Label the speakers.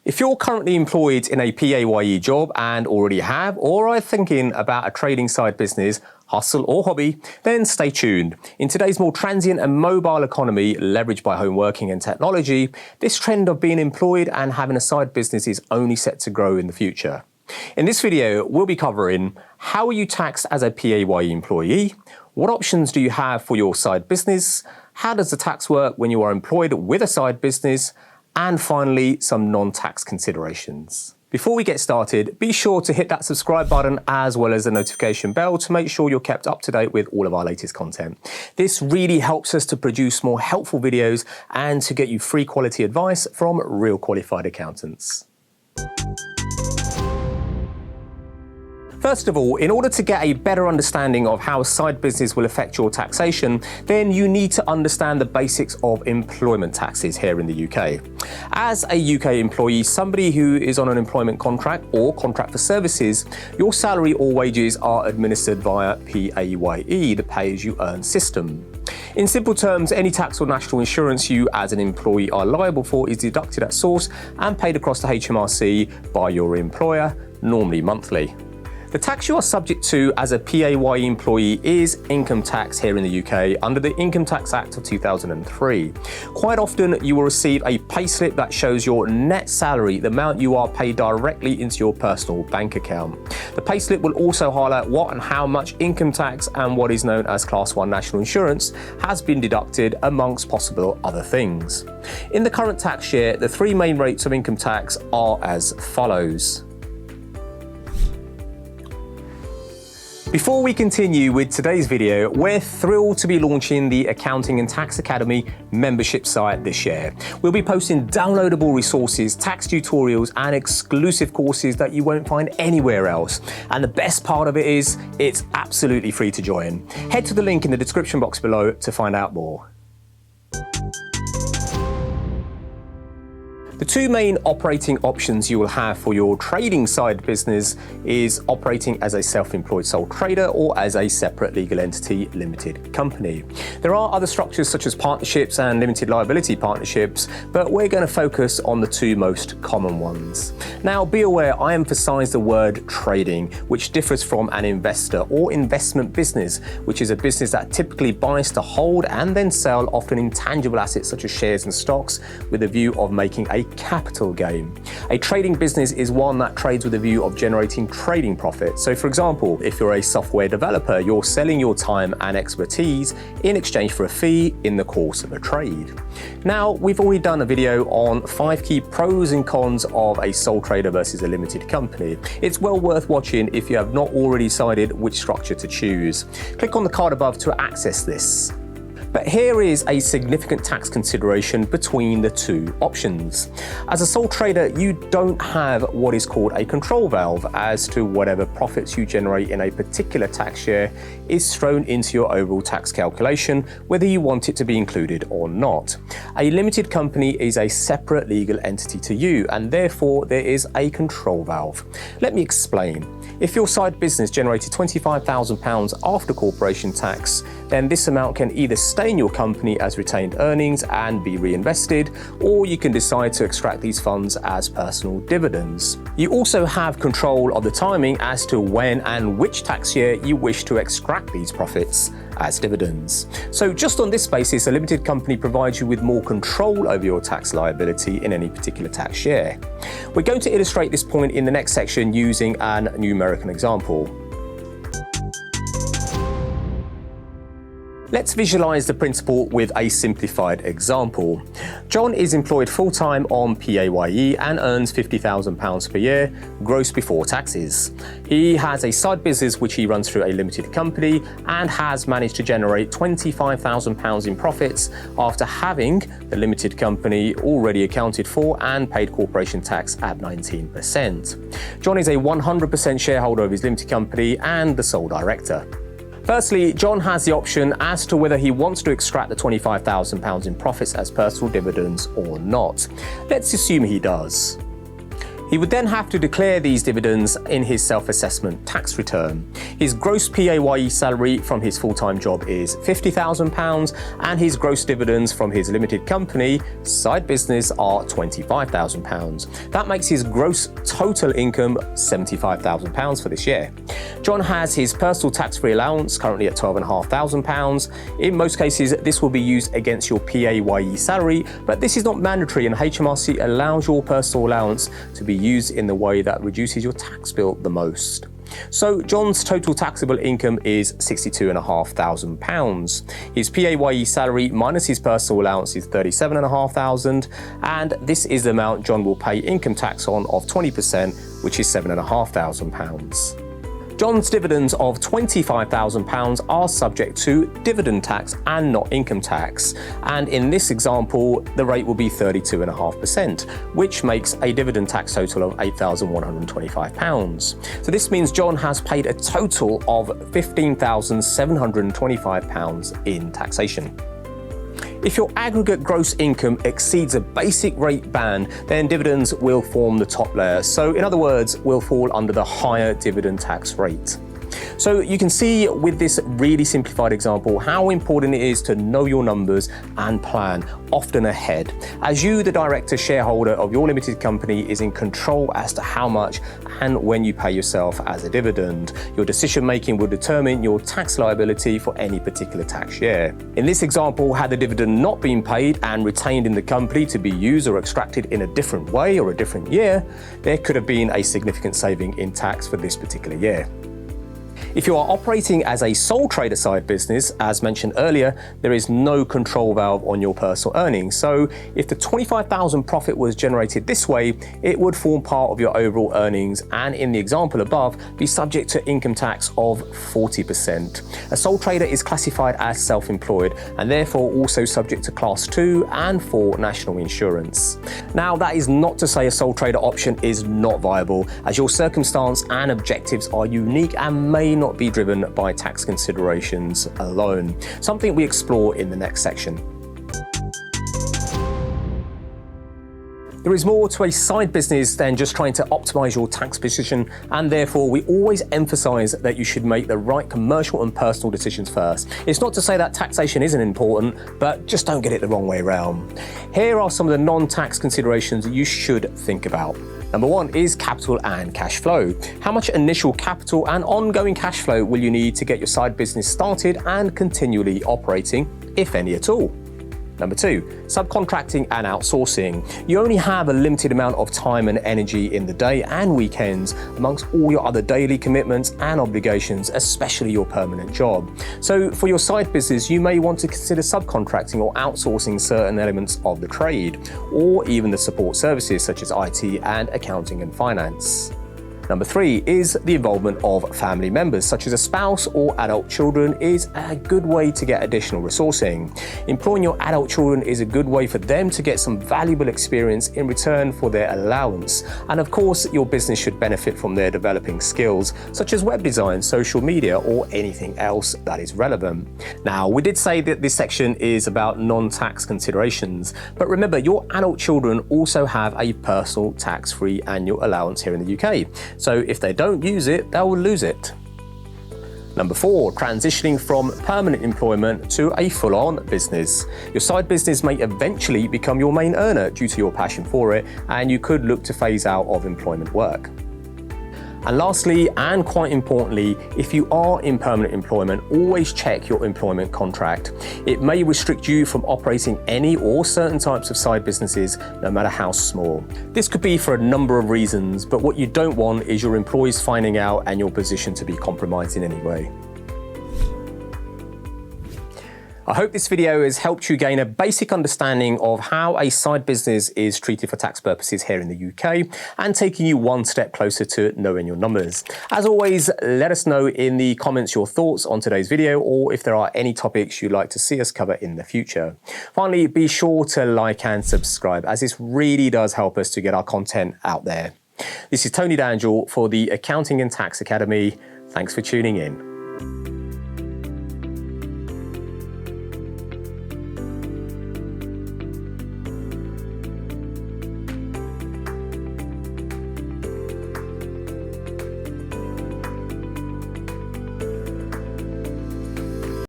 Speaker 1: If you're currently employed in a PAYE job and already have or are thinking about a trading side business, hustle or hobby, then stay tuned. In today's more transient and mobile economy, leveraged by home working and technology, this trend of being employed and having a side business is only set to grow in the future. In this video, we'll be covering how are you taxed as a PAYE employee, what options do you have for your side business, how does the tax work when you are employed with a side business, and finally, some non-tax considerations. Before we get started, be sure to hit that subscribe button as well as the notification bell to make sure you're kept up to date with all of our latest content. This really helps us to produce more helpful videos and to get you free quality advice from real qualified accountants. First of all, in order to get a better understanding of how a side business will affect your taxation, then you need to understand the basics of employment taxes here in the UK. As a UK employee, somebody who is on an employment contract or contract for services, your salary or wages are administered via PAYE, the pay-as-you-earn system. In simple terms, any tax or national insurance you as an employee are liable for is deducted at source and paid across the HMRC by your employer, normally monthly. The tax you are subject to as a PAYE employee is income tax here in the UK under the Income Tax Act of 2003. Quite often you will receive a payslip that shows your net salary, the amount you are paid directly into your personal bank account. The payslip will also highlight what and how much income tax and what is known as Class 1 national insurance has been deducted amongst possible other things. In the current tax year, the three main rates of income tax are as follows. Before we continue with today's video, we're thrilled to be launching the Accounting and Tax Academy membership site this year. We'll be posting downloadable resources, tax tutorials, and exclusive courses that you won't find anywhere else. And the best part of it is, it's absolutely free to join. Head to the link in the description box below to find out more. The two main operating options you will have for your trading side business is operating as a self-employed sole trader or as a separate legal entity limited company. There are other structures such as partnerships and limited liability partnerships, but we're going to focus on the two most common ones. Now, be aware I emphasize the word trading, which differs from an investor or investment business, which is a business that typically buys to hold and then sell often intangible assets such as shares and stocks with a view of making a capital gain. A trading business is one that trades with a view of generating trading profit. So for example, if you're a software developer, you're selling your time and expertise in exchange for a fee in the course of a trade. Now, we've already done a video on 5 key pros and cons of a sole trader versus a limited company. It's well worth watching if you have not already decided which structure to choose. Click on the card above to access this. But here is a significant tax consideration between the two options. As a sole trader, you don't have what is called a control valve as to whatever profits you generate in a particular tax year is thrown into your overall tax calculation, whether you want it to be included or not. A limited company is a separate legal entity to you, and therefore there is a control valve. Let me explain. If your side business generated £25,000 after corporation tax, then this amount can either stay in your company as retained earnings and be reinvested, or you can decide to extract these funds as personal dividends. You also have control of the timing as to when and which tax year you wish to extract these profits as dividends. So just on this basis, a limited company provides you with more control over your tax liability in any particular tax year. We're going to illustrate this point in the next section using an numerical example. Let's visualize the principle with a simplified example. John is employed full-time on PAYE and earns £50,000 per year, gross before taxes. He has a side business which he runs through a limited company and has managed to generate £25,000 in profits after having the limited company already accounted for and paid corporation tax at 19%. John is a 100% shareholder of his limited company and the sole director. Firstly, John has the option as to whether he wants to extract the £25,000 in profits as personal dividends or not. Let's assume he does. He would then have to declare these dividends in his self-assessment tax return. His gross PAYE salary from his full-time job is £50,000 and his gross dividends from his limited company, side business, are £25,000. That makes his gross total income £75,000 for this year. John has his personal tax-free allowance currently at £12,500. In most cases, this will be used against your PAYE salary, but this is not mandatory, and HMRC allows your personal allowance to be used in the way that reduces your tax bill the most. So John's total taxable income is £62,500. His PAYE salary minus his personal allowance is £37,500, and this is the amount John will pay income tax on of 20%, which is £7,500. John's dividends of £25,000 are subject to dividend tax and not income tax, and in this example the rate will be 32.5%, which makes a dividend tax total of £8,125. So this means John has paid a total of £15,725 in taxation. If your aggregate gross income exceeds a basic rate band, then dividends will form the top layer. So in other words, will fall under the higher dividend tax rate. So you can see with this really simplified example how important it is to know your numbers and plan often ahead, as you, the director shareholder of your limited company, is in control as to how much and when you pay yourself as a dividend. Your decision making will determine your tax liability for any particular tax year. In this example, had the dividend not been paid and retained in the company to be used or extracted in a different way or a different year, there could have been a significant saving in tax for this particular year. If you are operating as a sole trader side business, as mentioned earlier, there is no control valve on your personal earnings. So if the $25,000 profit was generated this way, it would form part of your overall earnings and, in the example above, be subject to income tax of 40%. A sole trader is classified as self-employed and therefore also subject to Class 2 and 4 national insurance. Now, that is not to say a sole trader option is not viable, as your circumstance and objectives are unique and may not be driven by tax considerations alone, something we explore in the next section. There is more to a side business than just trying to optimize your tax position, and therefore we always emphasize that you should make the right commercial and personal decisions first. It's not to say that taxation isn't important, but just don't get it the wrong way around. Here are some of the non-tax considerations you should think about. Number one is capital and cash flow. How much initial capital and ongoing cash flow will you need to get your side business started and continually operating, if any at all? Number two, subcontracting and outsourcing. You only have a limited amount of time and energy in the day and weekends amongst all your other daily commitments and obligations, especially your permanent job. So for your side business, you may want to consider subcontracting or outsourcing certain elements of the trade, or even the support services such as IT and accounting and finance. Number three is the involvement of family members, such as a spouse or adult children, is a good way to get additional resourcing. Employing your adult children is a good way for them to get some valuable experience in return for their allowance. And of course, your business should benefit from their developing skills, such as web design, social media, or anything else that is relevant. Now, we did say that this section is about non-tax considerations, but remember, your adult children also have a personal tax-free annual allowance here in the UK. So if they don't use it, they will lose it. Number four, transitioning from permanent employment to a full-on business. Your side business may eventually become your main earner due to your passion for it, and you could look to phase out of employment work. And lastly, and quite importantly, if you are in permanent employment, always check your employment contract. It may restrict you from operating any or certain types of side businesses, no matter how small. This could be for a number of reasons, but what you don't want is your employees finding out and your position to be compromised in any way. I hope this video has helped you gain a basic understanding of how a side business is treated for tax purposes here in the UK and taking you one step closer to knowing your numbers. As always, let us know in the comments your thoughts on today's video, or if there are any topics you'd like to see us cover in the future. Finally, be sure to like and subscribe, as this really does help us to get our content out there. This is Tony D'Angelo for the Accounting and Tax Academy. Thanks for tuning in.